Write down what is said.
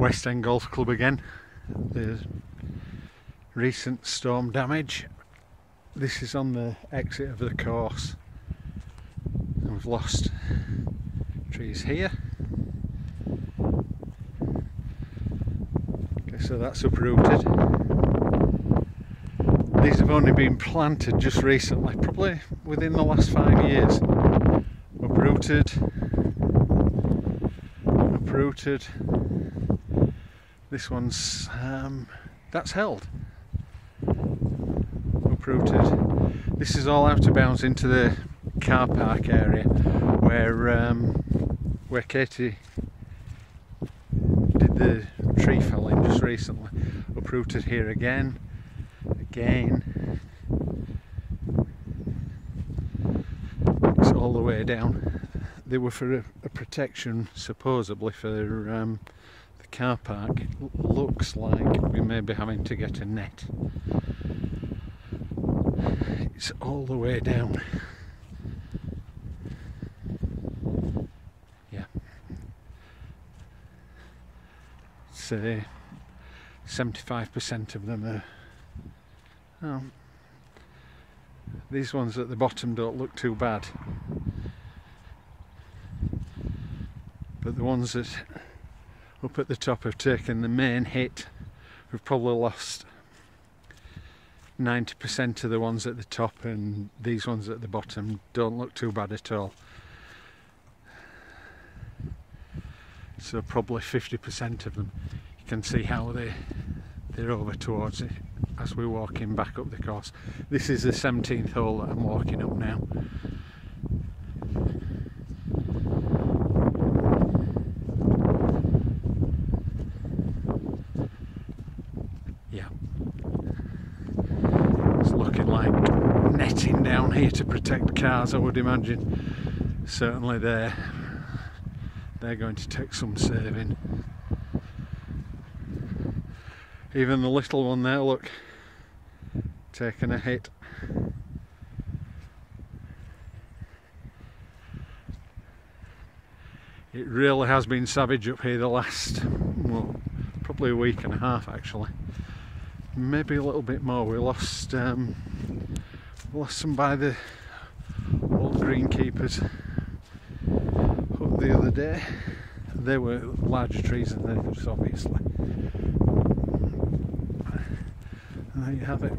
West End Golf Club again. The recent storm damage. This is on the exit of the course, and we've lost trees here. Okay, so that's uprooted. These have only been planted just recently, probably within the last 5 years. Uprooted. This one's that's held. Uprooted. This is all out of bounds into the car park area where Katie did the tree felling just recently. Uprooted here again. It's all the way down. They were for a protection, supposedly, for the car park. It looks like we may be having to get a net. It's all the way down. Yeah. Say 75% of them are. Oh, these ones at the bottom don't look too bad, but the ones that up at the top have taken the main hit. We've probably lost 90% of the ones at the top, and these ones at the bottom don't look too bad at all. So probably 50% of them. You can see how they're over towards it as we're walking back up the course. This is the 17th hole that I'm walking up now. Yeah. It's looking like netting down here to protect cars, I would imagine. Certainly they're going to take some saving. Even the little one there, look, taking a hit. It really has been savage up here the last, well, probably a week and a half actually. Maybe a little bit more. We lost some by the old greenkeepers up the other day. They were larger trees than this, obviously. And there you have it.